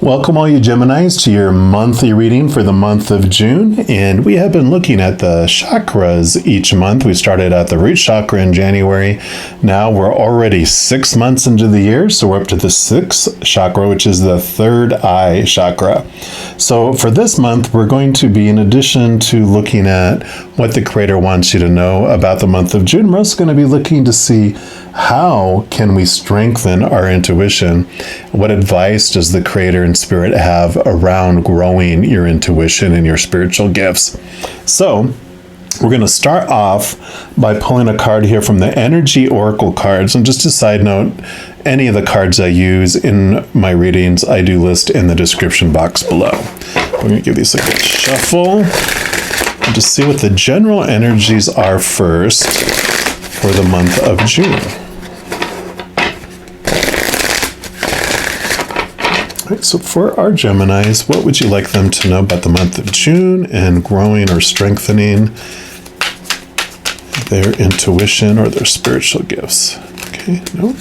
Welcome all you Geminis to your monthly reading for the month of June, and we have been looking at the chakras each month. We started at the root chakra in January. Now we're already 6 months into the year, so we're up to the sixth chakra, which is the third eye chakra. So for this month, we're going to be, in addition to looking at what the Creator wants you to know about the month of June, we're also going to be looking to see how can we strengthen our intuition. What advice does the Creator and Spirit have around growing your intuition and your spiritual gifts? So we're going to start off by pulling a card here from the Energy Oracle cards. And just a side note, any of the cards I use in my readings, I do list in the description box below. We're going to give these a good shuffle and just see what the general energies are first for the month of June. All right, so for our Geminis, what would you like them to know about the month of June and growing or strengthening their intuition or their spiritual gifts? Okay, nope.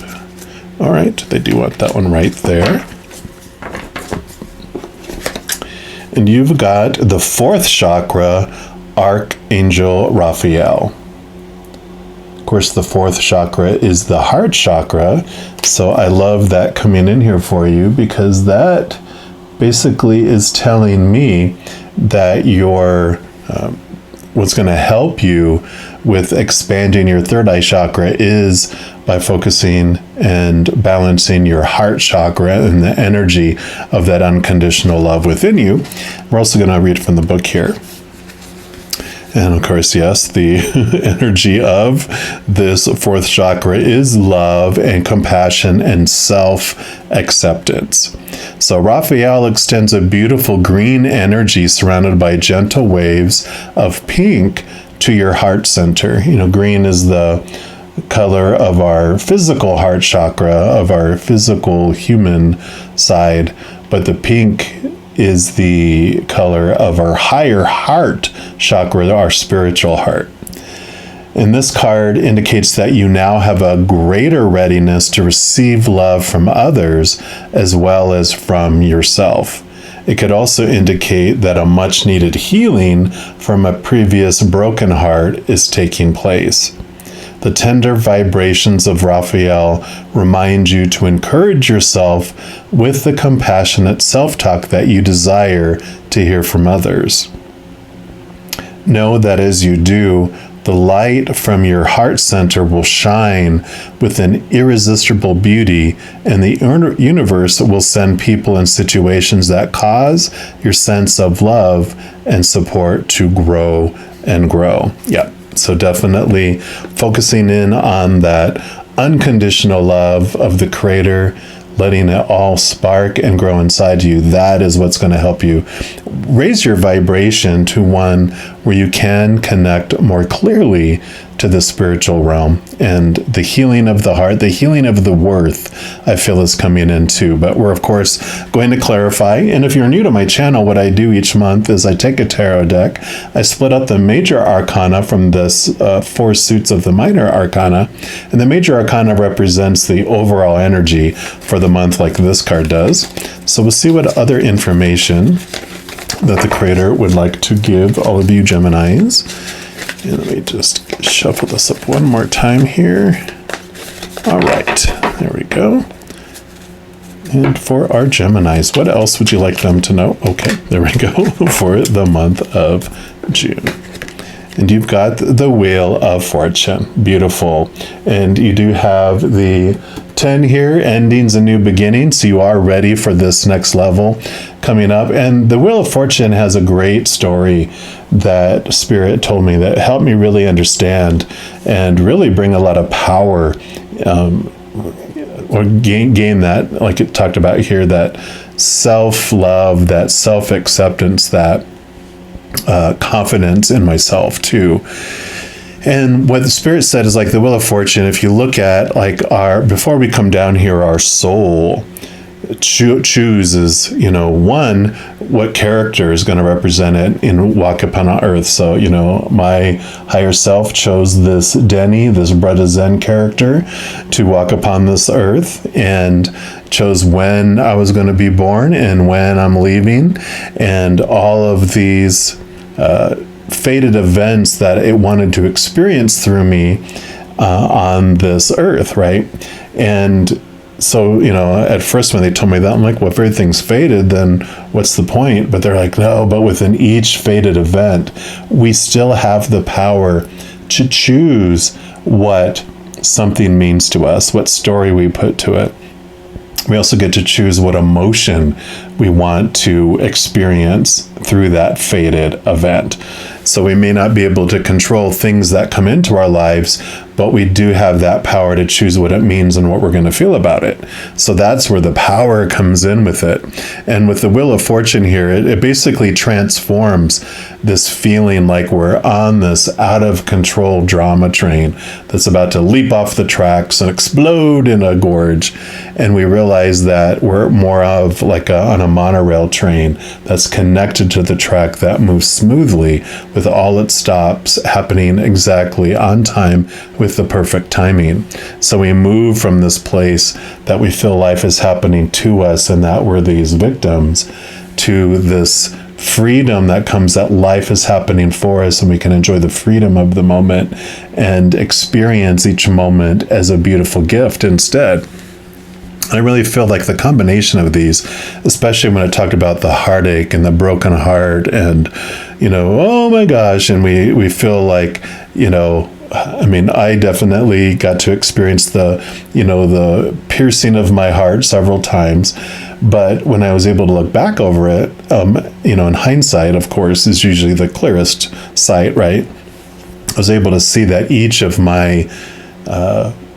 All right, they do want that one right there. And you've got the fourth chakra, Archangel Raphael. Of course, the fourth chakra is the heart chakra. So I love that coming in here for you, because that basically is telling me that what's going to help you with expanding your third eye chakra is by focusing and balancing your heart chakra and the energy of that unconditional love within you. We're also going to read from the book here. And of course, yes, the energy of this fourth chakra is love and compassion and self-acceptance. So Raphael extends a beautiful green energy surrounded by gentle waves of pink to your heart center. You know, green is the color of our physical heart chakra, of our physical human side, but the pink is the color of our higher heart chakra, our spiritual heart. And this card indicates that you now have a greater readiness to receive love from others as well as from yourself. It could also indicate that a much needed healing from a previous broken heart is taking place. The tender vibrations of Raphael remind you to encourage yourself with the compassionate self-talk that you desire to hear from others. Know that as you do, the light from your heart center will shine with an irresistible beauty, and the universe will send people and situations that cause your sense of love and support to grow and grow. Yep. So definitely focusing in on that unconditional love of the Creator, letting it all spark and grow inside you. That is what's going to help you raise your vibration to one where you can connect more clearly to the spiritual realm, and the healing of the heart, the healing of the worth, I feel is coming in too. But we're of course going to clarify. And if you're new to my channel, what I do each month is I take a tarot deck, I split up the major arcana from this four suits of the minor arcana, and the major arcana represents the overall energy for the month, like this card does. So we'll see what other information that the Creator would like to give all of you Geminis. And let me just shuffle this up one more time here. All right, there we go. And for our Geminis, what else would you like them to know? Okay, there we go, for the month of June. And you've got the Wheel of Fortune. Beautiful. And you do have the 10 here, endings and new beginnings. So you are ready for this next level coming up. And the Wheel of Fortune has a great story that Spirit told me that helped me really understand and really bring a lot of power, or gain that, like it talked about here, that self-love, that self-acceptance, that confidence in myself too. And what the Spirit said is, like the Wheel of Fortune, if you look at like before we come down here, our soul chooses, one, what character is going to represent it in Walk Upon Earth. So, my higher self chose this Denny, this Bretta Zen character, to walk upon this earth, and chose when I was going to be born and when I'm leaving, and all of these fated events that it wanted to experience through me on this earth, right? And so, at first when they told me that, I'm like, well, if everything's fated, then what's the point? But they're like, no, but within each fated event, we still have the power to choose what something means to us, what story we put to it. We also get to choose what emotion we want to experience through that fated event. So we may not be able to control things that come into our lives, but we do have that power to choose what it means and what we're going to feel about it. So that's where the power comes in with it. And with the Wheel of Fortune here, it basically transforms this feeling like we're on this out of control drama train that's about to leap off the tracks and explode in a gorge. And we realize that we're more of like on a monorail train that's connected to the track that moves smoothly, with all its stops happening exactly on time with the perfect timing. So we move from this place that we feel life is happening to us and that we're these victims, to this freedom that comes that life is happening for us, and we can enjoy the freedom of the moment and experience each moment as a beautiful gift instead. I really feel like the combination of these, especially when I talked about the heartache and the broken heart and, oh my gosh, and we feel like, I definitely got to experience the piercing of my heart several times. But when I was able to look back over it, in hindsight, of course, is usually the clearest sight, right? I was able to see that each of my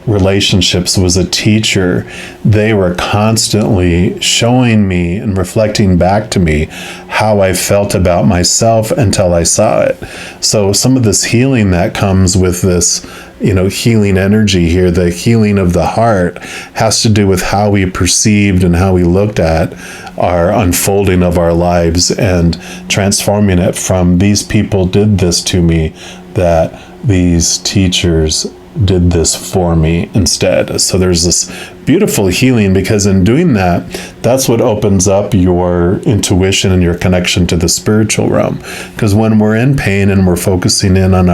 relationships was a teacher. They were constantly showing me and reflecting back to me how I felt about myself until I saw it. So some of this healing that comes with this, healing energy here, the healing of the heart, has to do with how we perceived and how we looked at our unfolding of our lives and transforming it from these people did this to me, that these teachers did this for me instead. So there's this beautiful healing, because in doing that, that's what opens up your intuition and your connection to the spiritual realm. Because when we're in pain and we're focusing in on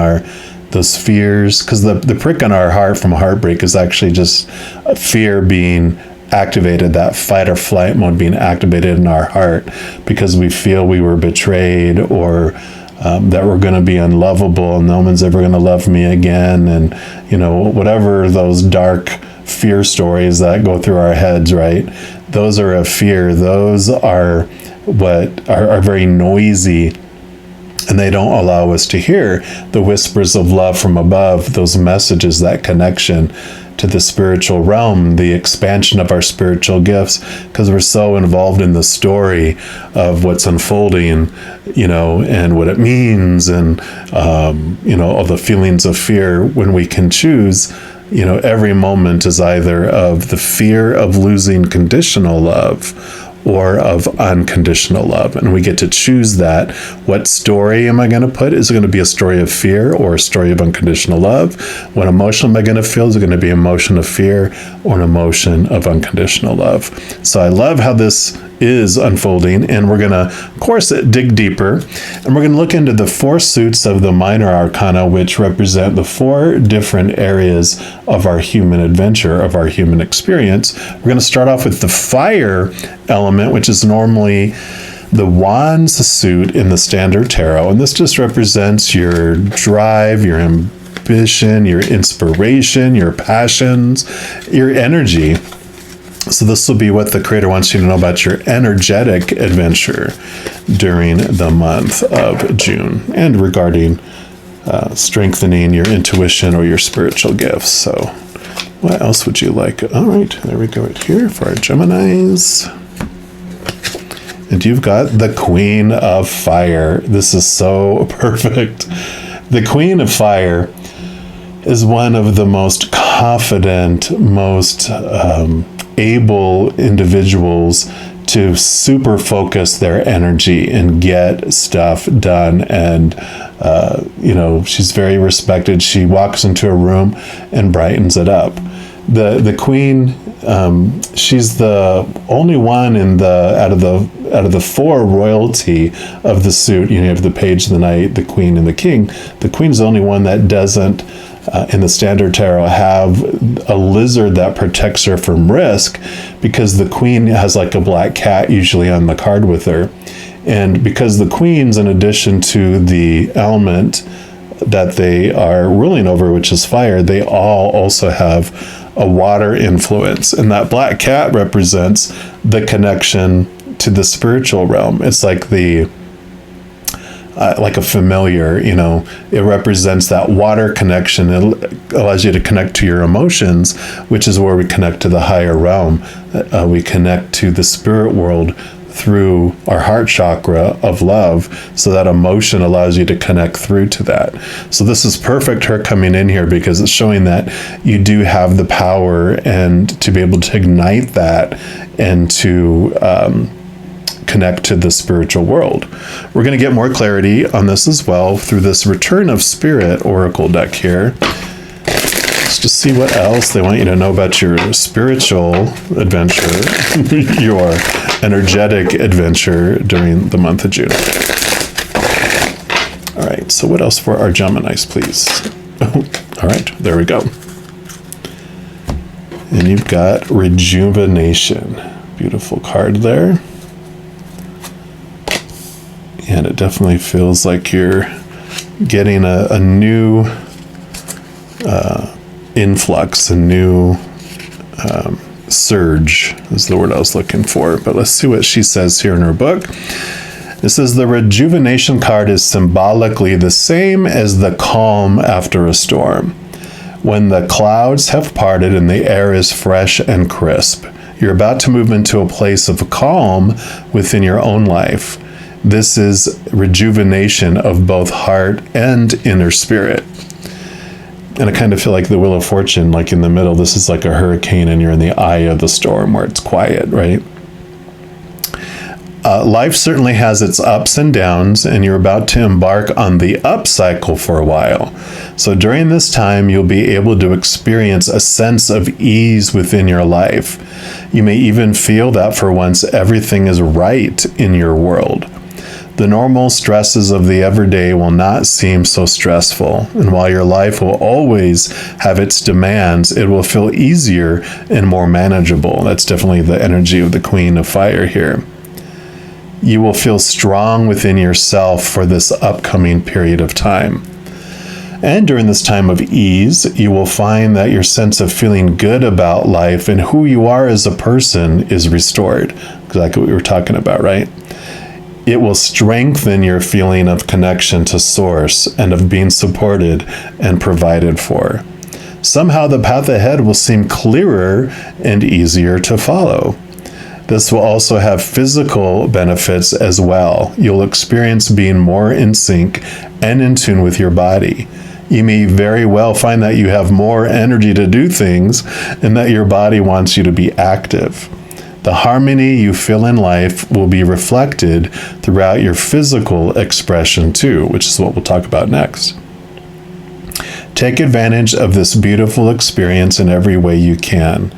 those fears, because the prick on our heart from heartbreak is actually just a fear being activated, that fight or flight mode being activated in our heart, because we feel we were betrayed, or that we're going to be unlovable and no one's ever going to love me again, and whatever those dark fear stories that go through our heads, right? Those are a fear. Those are what are very noisy, and they don't allow us to hear the whispers of love from above, those messages, that connection to the spiritual realm, the expansion of our spiritual gifts, because we're so involved in the story of what's unfolding, and what it means, and, all the feelings of fear. When we can choose, every moment is either of the fear of losing conditional love or of unconditional love. And we get to choose that. What story am I going to put? Is it going to be a story of fear or a story of unconditional love? What emotion am I going to feel? Is it going to be emotion of fear or an emotion of unconditional love? So I love how this is unfolding, and we're going to, of course, dig deeper, and we're going to look into the 4 suits of the minor arcana, which represent the 4 different areas of our human adventure, of our human experience. We're going to start off with the fire element, which is normally the Wands suit in the Standard Tarot, and this just represents your drive, your ambition, your inspiration, your passions, your energy. So this will be what the creator wants you to know about your energetic adventure during the month of June, and regarding strengthening your intuition or your spiritual gifts. So what else would you like? All right, there we go right here for our Geminis. And you've got the Queen of Fire. This is so perfect. The Queen of Fire is one of the most confident, most able individuals to super focus their energy and get stuff done. And, she's very respected. She walks into a room and brightens it up. The queen, she's the only one out of the four royalty of the suit. You have the page, the knight, the queen, and the king. The queen's the only one that doesn't, in the standard tarot, have a lizard that protects her from risk, because the queen has like a black cat usually on the card with her. And because the queens, in addition to the element that they are ruling over, which is fire, they all also have a water influence. And that black cat represents the connection to the spiritual realm. It's like like a familiar, it represents that water connection. It allows you to connect to your emotions, which is where we connect to the higher realm. We connect to the spirit world through our heart chakra of love, so that emotion allows you to connect through to that. So this is perfect, her coming in here, because it's showing that you do have the power and to be able to ignite that and to connect to the spiritual world. We're going to get more clarity on this as well through this Return of Spirit Oracle deck here. Let's just see what else they want you to know about your spiritual adventure, your energetic adventure during the month of June. All right, so what else for our Geminis, please? All right, there we go. And you've got Rejuvenation. Beautiful card there. And it definitely feels like you're getting a new influx, a new surge is the word I was looking for. But let's see what she says here in her book. It says the Rejuvenation card is symbolically the same as the calm after a storm. When the clouds have parted and the air is fresh and crisp, you're about to move into a place of calm within your own life. This is rejuvenation of both heart and inner spirit. And I kind of feel like the Wheel of Fortune, like in the middle, this is like a hurricane and you're in the eye of the storm where it's quiet, right? Life certainly has its ups and downs, and you're about to embark on the up cycle for a while. So during this time, you'll be able to experience a sense of ease within your life. You may even feel that for once everything is right in your world. The normal stresses of the everyday will not seem so stressful, and while your life will always have its demands, it will feel easier and more manageable. That's definitely the energy of the Queen of Fire here. You will feel strong within yourself for this upcoming period of time. And during this time of ease, you will find that your sense of feeling good about life and who you are as a person is restored. Exactly what we were talking about, right? It will strengthen your feeling of connection to Source and of being supported and provided for. Somehow the path ahead will seem clearer and easier to follow. This will also have physical benefits as well. You'll experience being more in sync and in tune with your body. You may very well find that you have more energy to do things and that your body wants you to be active. The harmony you feel in life will be reflected throughout your physical expression too, which is what we'll talk about next. Take advantage of this beautiful experience in every way you can.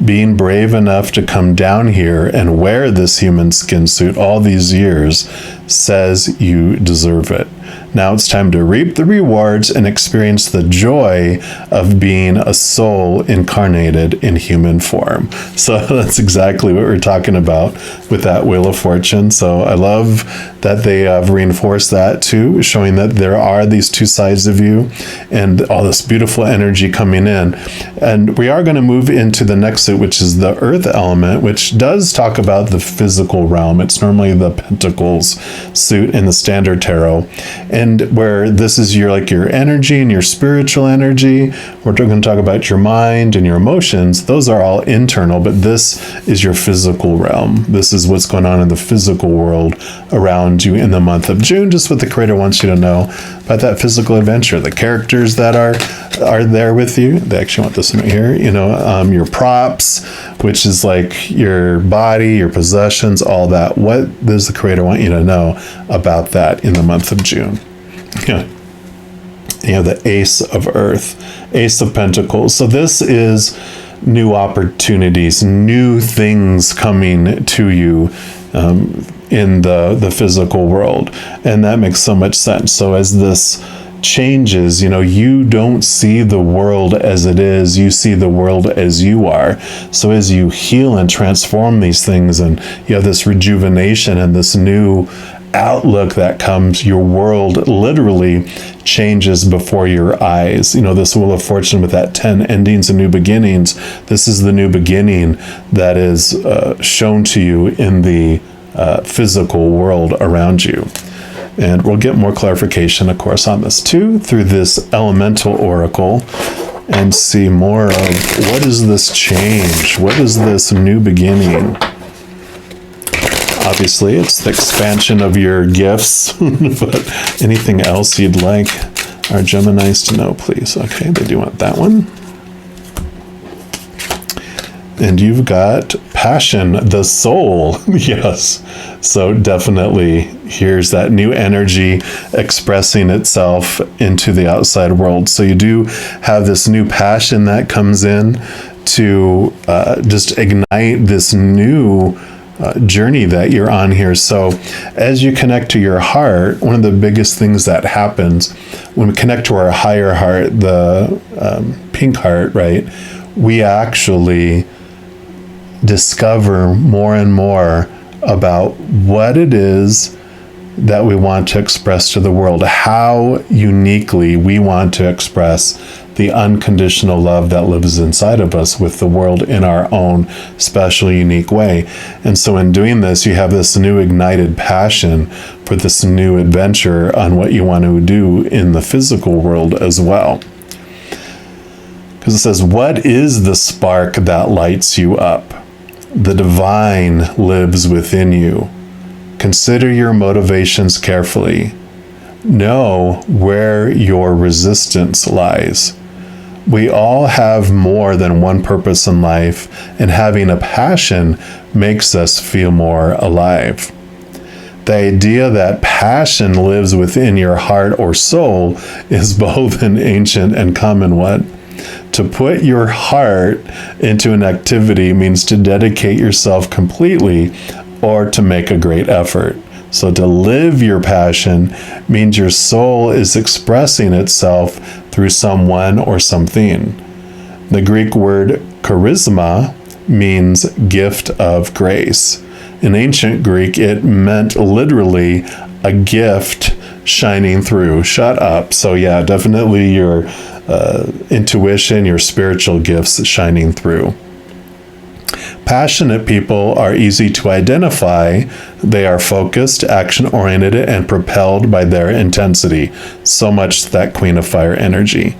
Being brave enough to come down here and wear this human skin suit all these years says you deserve it. Now it's time to reap the rewards and experience the joy of being a soul incarnated in human form. So that's exactly what we're talking about with that Wheel of Fortune. So I love that they have reinforced that too, showing that there are these two sides of you and all this beautiful energy coming in. And we are going to move into the next suit, which is the Earth element, which does talk about the physical realm. It's normally the Pentacles suit in the Standard Tarot. And where this is your energy and your spiritual energy, we're going to talk about your mind and your emotions. Those are all internal, but this is your physical realm. This is what's going on in the physical world around you in the month of June, just what the Creator wants you to know about that physical adventure. The characters that are there with you, they actually want this note here, your props, which is like your body, your possessions, all that. What does the Creator want you to know about that in the month of June? The Ace of Earth, Ace of Pentacles. So this is new opportunities, new things coming to you in the physical world. And that makes so much sense. So as this changes, you don't see the world as it is, you see the world as you are. So as you heal and transform these things, and you have this rejuvenation and this new outlook that comes, your world literally changes before your eyes. This Wheel of Fortune with that 10 endings and new beginnings, this is the new beginning that is shown to you in the physical world around you. And we'll get more clarification, of course, on this too through this elemental oracle, and see more of what is this change? What is this new beginning? Obviously, it's the expansion of your gifts, but anything else you'd like our Geminis to know, please. Okay, they do want that one. And you've got passion, the soul. Yes. So definitely here's that new energy expressing itself into the outside world. So you do have this new passion that comes in to just ignite this new journey that you're on here. So as you connect to your heart, one of the biggest things that happens when we connect to our higher heart, the pink heart, right? We actually discover more and more about what it is that we want to express to the world, how uniquely we want to express the unconditional love that lives inside of us with the world in our own special, unique way. And so in doing this, you have this new ignited passion for this new adventure on what you want to do in the physical world as well. Because it says, what is the spark that lights you up? The divine lives within you. Consider your motivations carefully. Know where your resistance lies. We all have more than one purpose in life, and having a passion makes us feel more alive. The idea that passion lives within your heart or soul is both an ancient and common one. To put your heart into an activity means to dedicate yourself completely or to make a great effort. So to live your passion means your soul is expressing itself through someone or something. The Greek word charisma means gift of grace. In ancient Greek, it meant literally a gift shining through. Shut up. So yeah, definitely your intuition, your spiritual gifts shining through. Passionate people are easy to identify. They are focused, action-oriented, and propelled by their intensity. So much that Queen of Fire energy.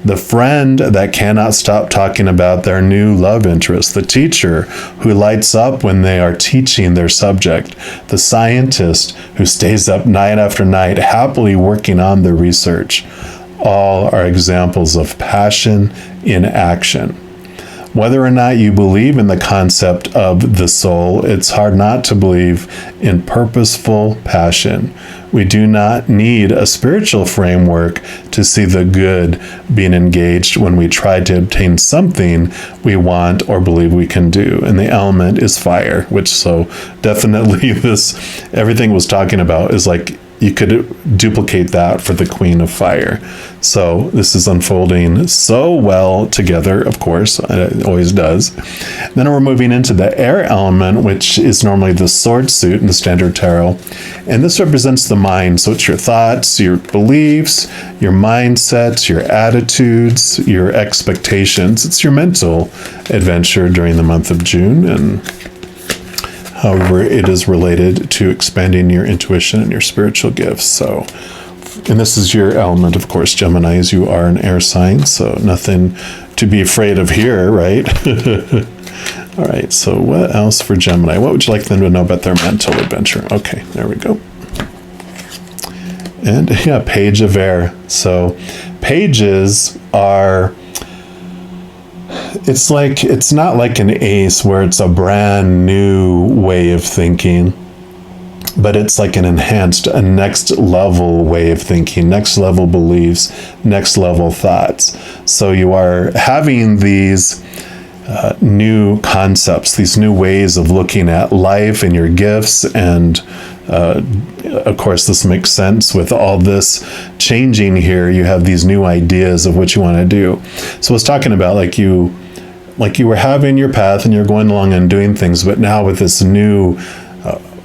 The friend that cannot stop talking about their new love interest. The teacher who lights up when they are teaching their subject. The scientist who stays up night after night happily working on their research. All are examples of passion in action. Whether or not you believe in the concept of the soul, it's hard not to believe in purposeful passion. We do not need a spiritual framework to see the good being engaged when we try to obtain something we want or believe we can do. And the element is fire, which so definitely everything was talking about is like you could duplicate that for the Queen of Fire. So this is unfolding so well together, of course, it always does. Then we're moving into the air element, which is normally the sword suit in the standard tarot. And this represents the mind. So it's your thoughts, your beliefs, your mindsets, your attitudes, your expectations. It's your mental adventure during the month of June. And however, it is related to expanding your intuition and your spiritual gifts. So And this is your element, of course, Gemini, as you are an air sign, so nothing to be afraid of here, right? All right, so what else for Gemini? What would you like them to know about their mental adventure? Okay, there we go. And yeah, page of air. So pages are, it's not like an ace where it's a brand new way of thinking, but it's like an enhanced, a next level way of thinking, next level beliefs, next level thoughts. So you are having these new concepts, these new ways of looking at life and your gifts. And of course, this makes sense with all this changing here. You have these new ideas of what you want to do. So I was talking about like you were having your path and you're going along and doing things, but now with this new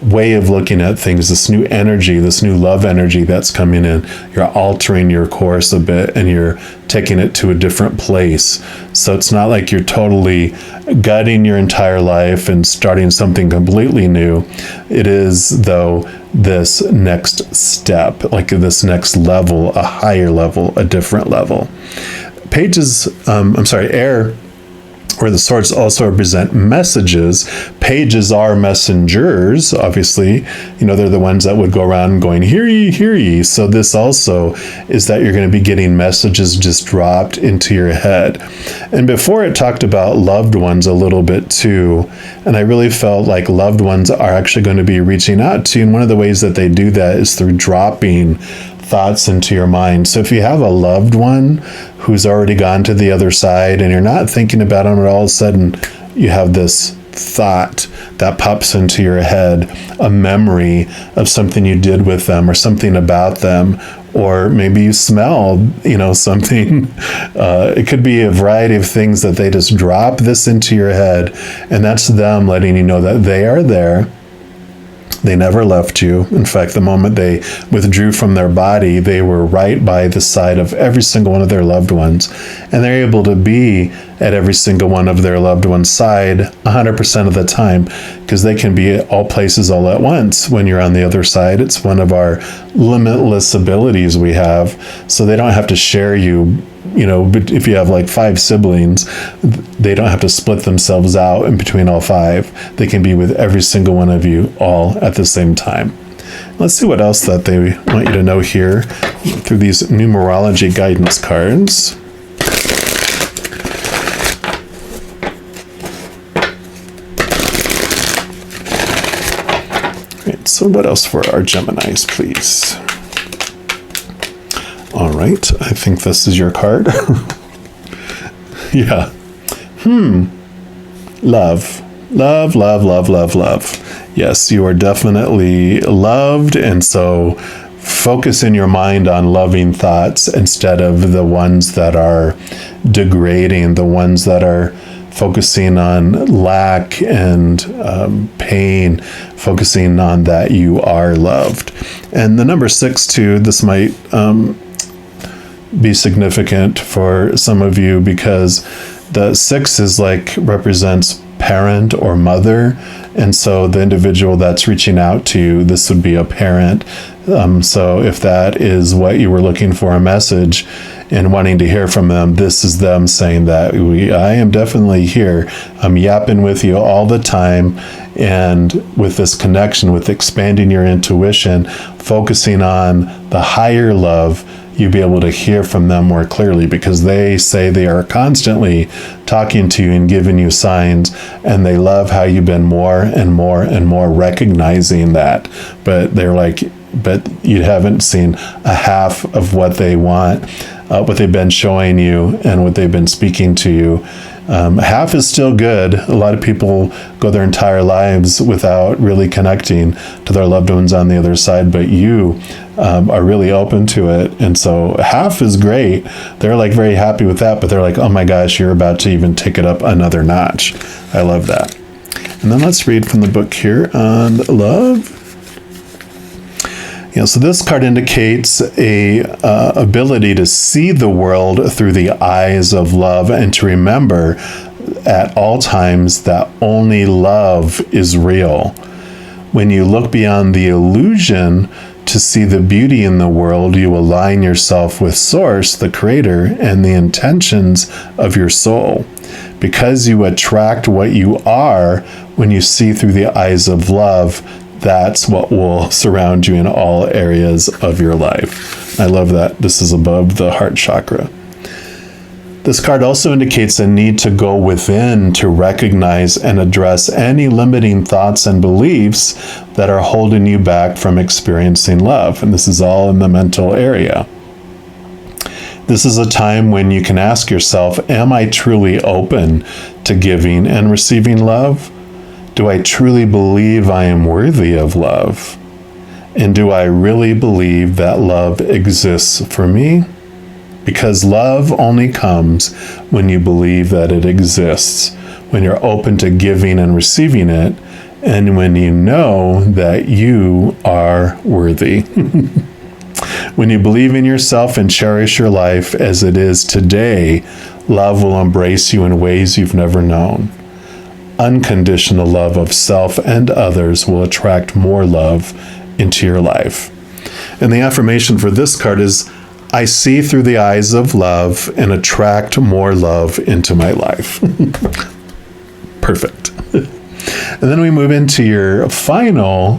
way of looking at things, this new energy, this new love energy that's coming in, you're altering your course a bit and you're taking it to a different place. So it's not like you're totally gutting your entire life and starting something completely new. It is, though, this next step, like this next level, a higher level, a different level. Air, where the swords also represent messages. Pages are messengers, obviously. They're the ones that would go around going, hear ye, hear ye. So this also is that you're going to be getting messages just dropped into your head. And before it talked about loved ones a little bit too, and I really felt like loved ones are actually going to be reaching out to you. And one of the ways that they do that is through dropping thoughts into your mind. So if you have a loved one who's already gone to the other side and you're not thinking about them, and all of a sudden you have this thought that pops into your head, a memory of something you did with them or something about them, or maybe you smell, something. It could be a variety of things that they just drop this into your head, and that's them letting you know that they are there. They never left you. In fact, the moment they withdrew from their body, they were right by the side of every single one of their loved ones. And they're able to be at every single one of their loved one's side 100% of the time, because they can be at all places all at once when you're on the other side. It's one of our limitless abilities we have. So they don't have to share you. But if you have like 5 siblings, they don't have to split themselves out in between all 5. They can be with every single one of you all at the same time. Let's see what else that they want you to know here through these numerology guidance cards. Right, so what else for our Geminis, please? All right, I think this is your card. Yeah. Love. Love, love, love, love, love. Yes, you are definitely loved. And so focus in your mind on loving thoughts instead of the ones that are degrading, the ones that are focusing on lack and pain, focusing on that you are loved. And the number 6 too, this might be significant for some of you, because the 6 is represents parent or mother, and so the individual that's reaching out to you, this would be a parent. So if that is what you were looking for, a message and wanting to hear from them, this is them saying that I am definitely here. I'm yapping with you all the time. And with this connection, with expanding your intuition, focusing on the higher love, you'll be able to hear from them more clearly, because they say they are constantly talking to you and giving you signs, and they love how you've been more and more and more recognizing that. But they're like, but you haven't seen a half of what they want, what they've been showing you and what they've been speaking to you. Half is still good. A lot of people go their entire lives without really connecting to their loved ones on the other side, but you are really open to it. And so half is great. They're very happy with that, but they're like, oh my gosh, you're about to even take it up another notch. I love that. And then let's read from the book here on love. So this card indicates a ability to see the world through the eyes of love, and to remember at all times that only love is real. When you look beyond the illusion To see the beauty in the world, you align yourself with Source, the Creator, and the intentions of your soul. Because you attract what you are when you see through the eyes of love, that's what will surround you in all areas of your life. I love that. This is above the heart chakra. This card also indicates a need to go within to recognize and address any limiting thoughts and beliefs that are holding you back from experiencing love. And this is all in the mental area. This is a time when you can ask yourself, am I truly open to giving and receiving love? Do I truly believe I am worthy of love? And do I really believe that love exists for me? Because love only comes when you believe that it exists, when you're open to giving and receiving it, and when you know that you are worthy. When you believe in yourself and cherish your life as it is today, love will embrace you in ways you've never known. Unconditional love of self and others will attract more love into your life. And the affirmation for this card is, I see through the eyes of love and attract more love into my life. Perfect. And then we move into your final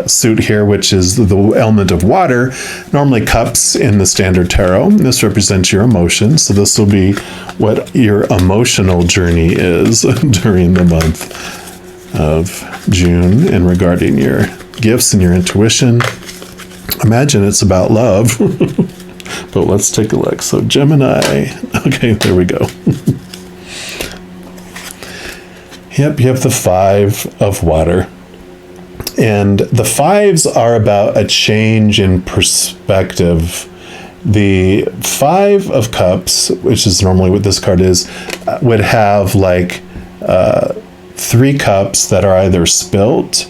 suit here, which is the element of water, normally cups in the standard tarot. This represents your emotions. So this will be what your emotional journey is during the month of June and regarding your gifts and your intuition. Imagine it's about love. But let's take a look. So Gemini, okay, there we go. Yep, you have the 5 of water. And the 5s are about a change in perspective. The 5 of cups, which is normally what this card is, would have like 3 cups that are either spilt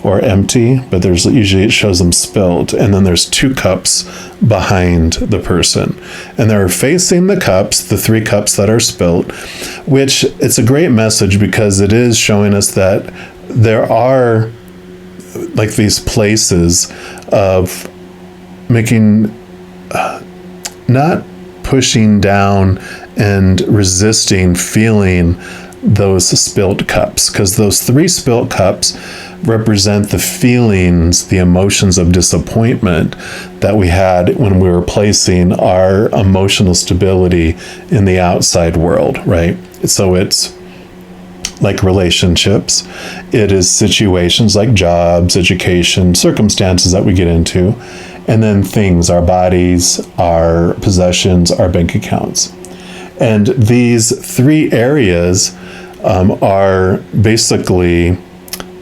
or empty, but there's usually, it shows them spilled, and then there's 2 cups behind the person, and they're facing the cups, the 3 cups that are spilt, which it's a great message because it is showing us that there are like these places of making, not pushing down and resisting feeling those spilt cups, because those 3 spilt cups represent the feelings, the emotions of disappointment that we had when we were placing our emotional stability in the outside world, right? So it's like relationships, it is situations like jobs, education, circumstances that we get into, and then things, our bodies, our possessions, our bank accounts. And these 3 areas are basically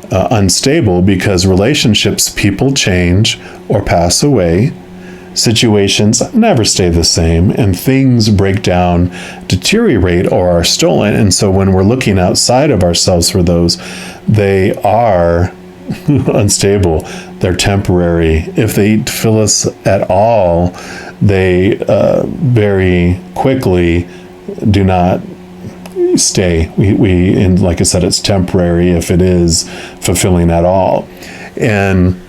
unstable because relationships, people change or pass away, situations never stay the same, and things break down, deteriorate, or are stolen. And so when we're looking outside of ourselves for those, they are unstable, they're temporary. If they fill us at all, they very quickly do not stay. And like I said, it's temporary if it is fulfilling at all. And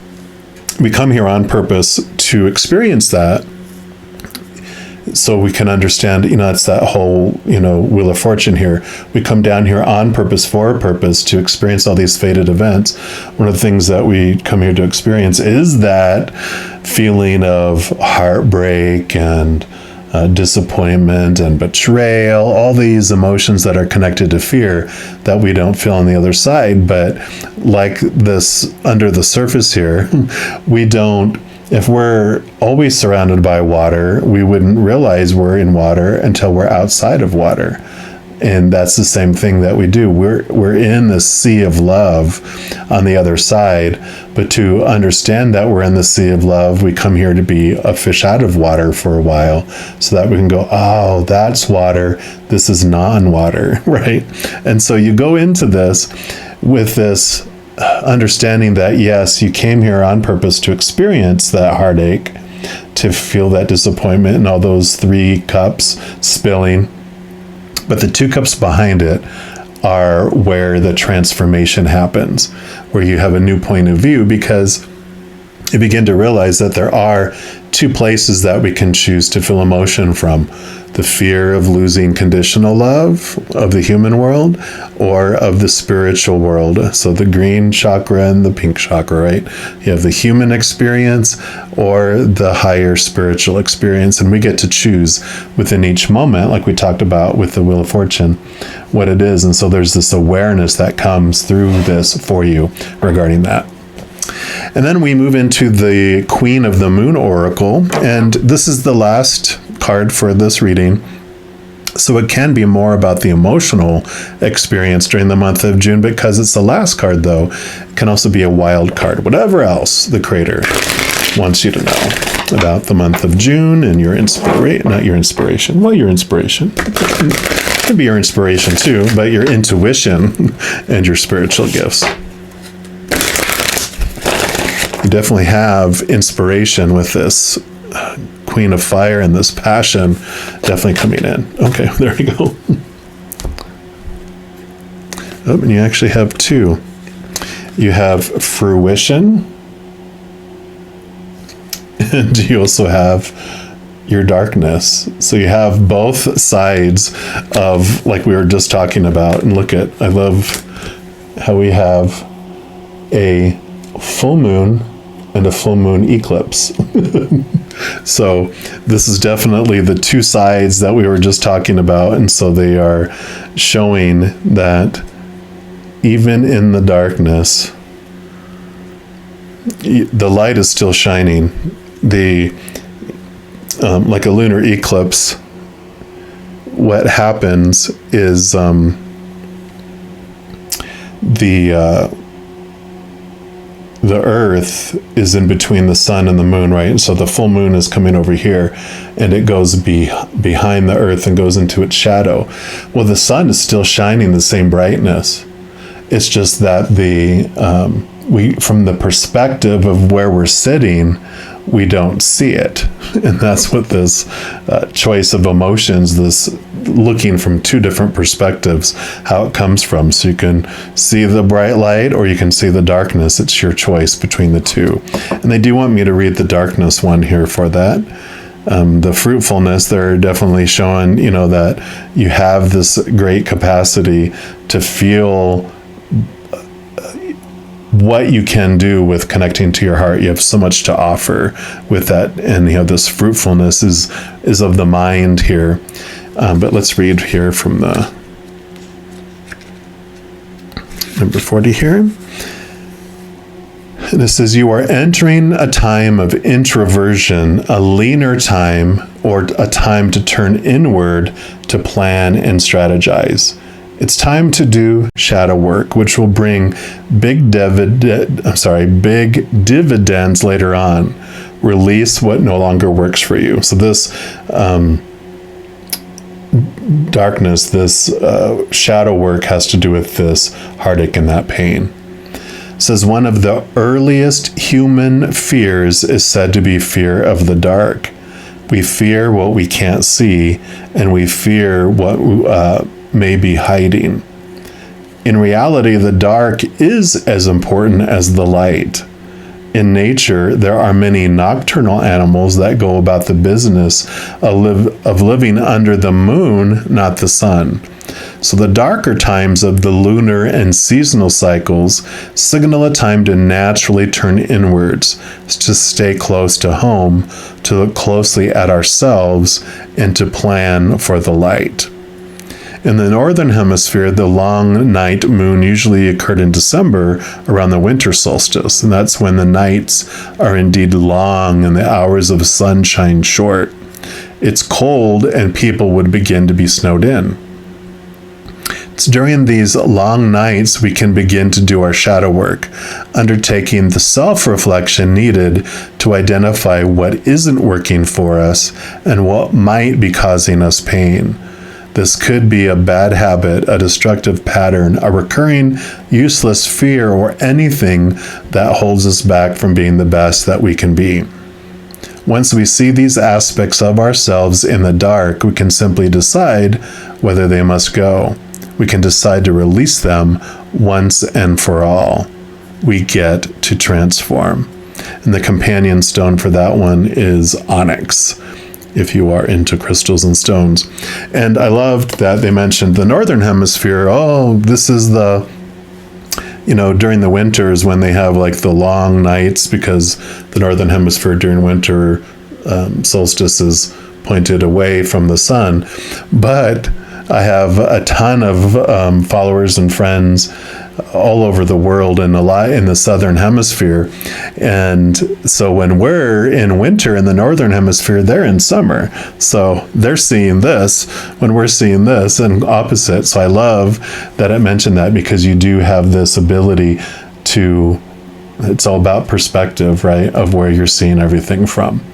we come here on purpose to experience that, so we can understand, it's that whole, Wheel of Fortune here. We come down here on purpose, for a purpose, to experience all these fated events. One of the things that we come here to experience is that feeling of heartbreak and disappointment and betrayal, all these emotions that are connected to fear that we don't feel on the other side. But like this, under the surface here, we don't, if we're always surrounded by water, we wouldn't realize we're in water until we're outside of water. And that's the same thing that we do. We're in the sea of love on the other side, but to understand that we're in the sea of love, we come here to be a fish out of water for a while, so that we can go, oh, that's water, this is non-water, right? And so you go into this with this understanding that, yes, you came here on purpose to experience that heartache, to feel that disappointment and all those 3 cups spilling. But the 2 cups behind it are where the transformation happens, where you have a new point of view, because you begin to realize that there are two places that we can choose to feel emotion from: the fear of losing conditional love of the human world, or of the spiritual world. So the green chakra and the pink chakra, right? You have the human experience or the higher spiritual experience, and we get to choose within each moment, like we talked about with the Wheel of Fortune, what it is. And so there's this awareness that comes through this for you regarding that. And then we move into the Queen of the Moon Oracle, and this is the last card for this reading. So it can be more about the emotional experience during the month of June, because it's the last card, though. It can also be a wild card, whatever else the creator wants you to know about the month of June and your inspiration, not your inspiration, well, your inspiration. It can be your inspiration too, but your intuition and your spiritual gifts. You definitely have inspiration with this Queen of Fire and this passion definitely coming in. Okay, there we go. Oh, and you actually have two. You have fruition, and you also have your darkness. So you have both sides of, like we were just talking about. And look at, I love how we have a full moon and a full moon eclipse. So this is definitely the two sides that we were just talking about. And so they are showing that even in the darkness, the light is still shining. The like a lunar eclipse, what happens is the earth is in between the sun and the moon, right? And so the full moon is coming over here, and it goes behind the earth and goes into its shadow. Well, the sun is still shining the same brightness. It's just that we, from the perspective of where we're sitting, we don't see it. And that's what this choice of emotions, this looking from two different perspectives, how it comes from. So you can see the bright light or you can see the darkness. It's your choice between the two. And they do want me to read the darkness one here for that. The fruitfulness, they're definitely showing, that you have this great capacity to feel what you can do with connecting to your heart. You have so much to offer with that, and this fruitfulness is of the mind here. But let's read here from the number 40 here. And it says, you are entering a time of introversion, a leaner time, or a time to turn inward to plan and strategize. It's time to do shadow work, which will bring big dividends later on. Release what no longer works for you. So this darkness, this shadow work has to do with this heartache and that pain. It says one of the earliest human fears is said to be fear of the dark. We fear what we can't see, and we fear what may be hiding. In reality, the dark is as important as the light. In nature, there are many nocturnal animals that go about the business of living under the moon, not the sun. So the darker times of the lunar and seasonal cycles signal a time to naturally turn inwards, to stay close to home, to look closely at ourselves, and to plan for the light. In the northern hemisphere, the long night moon usually occurred in December around the winter solstice, and that's when the nights are indeed long and the hours of sunshine short. It's cold and people would begin to be snowed in. It's during these long nights we can begin to do our shadow work, undertaking the self-reflection needed to identify what isn't working for us and what might be causing us pain. This could be a bad habit, a destructive pattern, a recurring useless fear, or anything that holds us back from being the best that we can be. Once we see these aspects of ourselves in the dark, we can simply decide whether they must go. We can decide to release them once and for all. We get to transform. And the companion stone for that one is onyx, if you are into crystals and stones. And I loved that they mentioned the Northern Hemisphere. Oh, this is during the winters when they have like the long nights, because the Northern Hemisphere during winter solstice is pointed away from the sun. But I have a ton of followers and friends all over the world and a lot in the Southern Hemisphere. And so when we're in winter in the Northern Hemisphere, they're in summer. So they're seeing this when we're seeing this, and opposite. So I love that it mentioned that, because you do have this ability to, it's all about perspective, right, of where you're seeing everything from.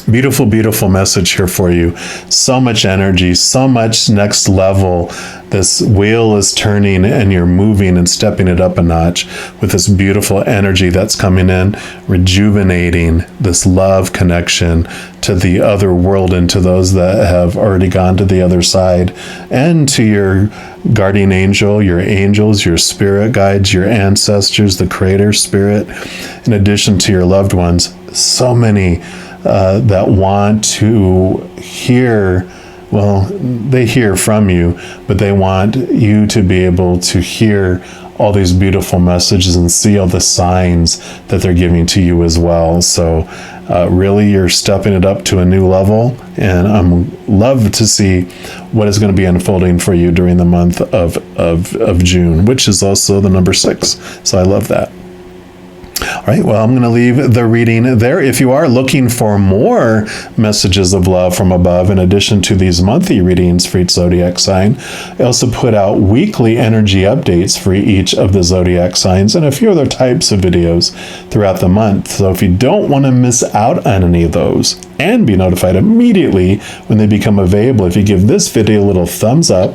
Beautiful, beautiful message here for you. So much energy, so much next level. This wheel is turning and you're moving and stepping it up a notch with this beautiful energy that's coming in, rejuvenating this love connection to the other world and to those that have already gone to the other side, and to your guardian angel, your angels, your spirit guides, your ancestors, the creator spirit, in addition to your loved ones. So many that want to hear, well, they hear from you, but they want you to be able to hear all these beautiful messages and see all the signs that they're giving to you as well. So really, you're stepping it up to a new level, and I'm love to see what is going to be unfolding for you during the month of June, which is also the number 6. So I love that. All right, well, I'm going to leave the reading there. If you are looking for more messages of love from above, in addition to these monthly readings for each zodiac sign, I also put out weekly energy updates for each of the zodiac signs and a few other types of videos throughout the month. So if you don't want to miss out on any of those and be notified immediately when they become available, if you give this video a little thumbs up,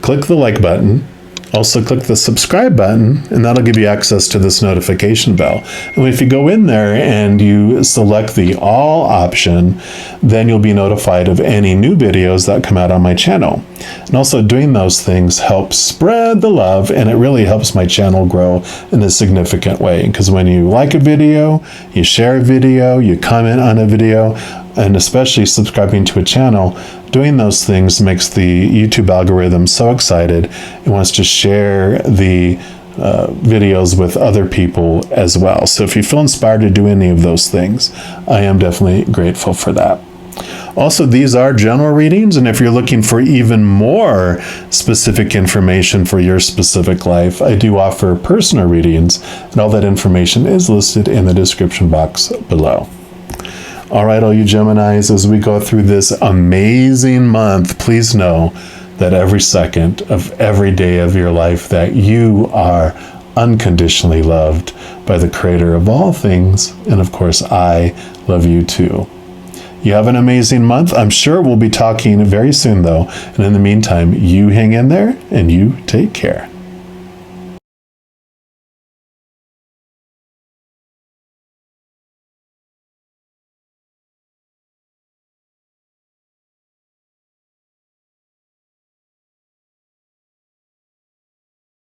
click the like button, also click the subscribe button, and that'll give you access to this notification bell. And if you go in there and you select the all option, then you'll be notified of any new videos that come out on my channel. And also doing those things helps spread the love, and it really helps my channel grow in a significant way. Because when you like a video, you share a video, you comment on a video, and especially subscribing to a channel, doing those things makes the YouTube algorithm so excited. It wants to share the videos with other people as well. So if you feel inspired to do any of those things, I am definitely grateful for that. Also, these are general readings, and if you're looking for even more specific information for your specific life, I do offer personal readings, and all that information is listed in the description box below. All right, all you Geminis, as we go through this amazing month, please know that every second of every day of your life that you are unconditionally loved by the creator of all things. And of course, I love you too. You have an amazing month. I'm sure we'll be talking very soon though. And in the meantime, you hang in there and you take care.